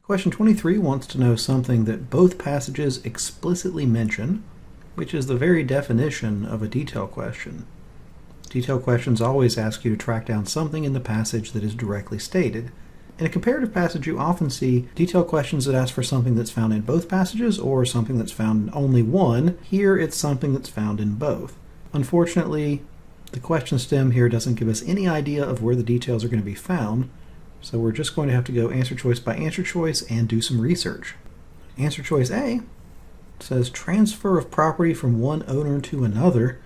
Question 23 wants to know something that both passages explicitly mention, which is the very definition of a detail question. Detail questions always ask you to track down something in the passage that is directly stated. In a comparative passage, you often see detail questions that ask for something that's found in both passages or something that's found in only one. Here, it's something that's found in both. Unfortunately, the question stem here doesn't give us any idea of where the details are going to be found, so we're just going to have to go answer choice by answer choice and do some research. Answer choice A says transfer of property from one owner to another,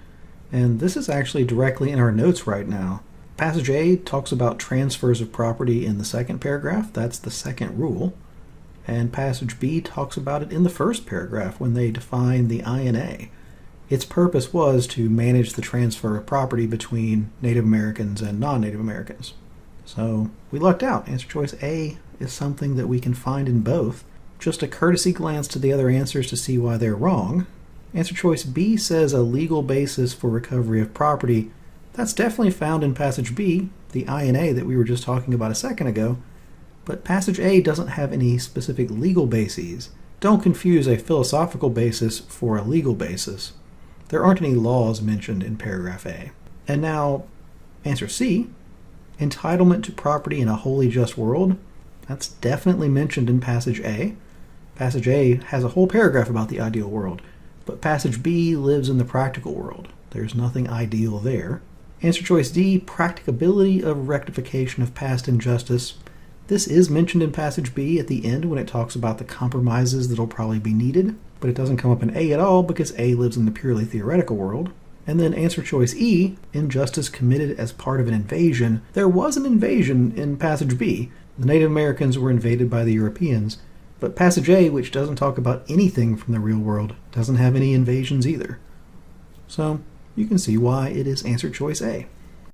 and this is actually directly in our notes right now. Passage A talks about transfers of property in the second paragraph. That's the second rule. And passage B talks about it in the first paragraph when they define the INA. Its purpose was to manage the transfer of property between Native Americans and non-Native Americans. So we lucked out. Answer choice A is something that we can find in both. Just a courtesy glance to the other answers to see why they're wrong. Answer choice B says a legal basis for recovery of property. That's definitely found in passage B, the INA that we were just talking about a second ago, but passage A doesn't have any specific legal bases. Don't confuse a philosophical basis for a legal basis. There aren't any laws mentioned in paragraph A. And now, answer C, entitlement to property in a wholly just world. That's definitely mentioned in passage A. Passage A has a whole paragraph about the ideal world, but passage B lives in the practical world. There's nothing ideal there. Answer choice D, practicability of rectification of past injustice. This is mentioned in passage B at the end when it talks about the compromises that'll probably be needed, but it doesn't come up in A at all because A lives in the purely theoretical world. And then answer choice E, injustice committed as part of an invasion. There was an invasion in passage B. The Native Americans were invaded by the Europeans, but passage A, which doesn't talk about anything from the real world, doesn't have any invasions either. So you can see why it is answer choice A.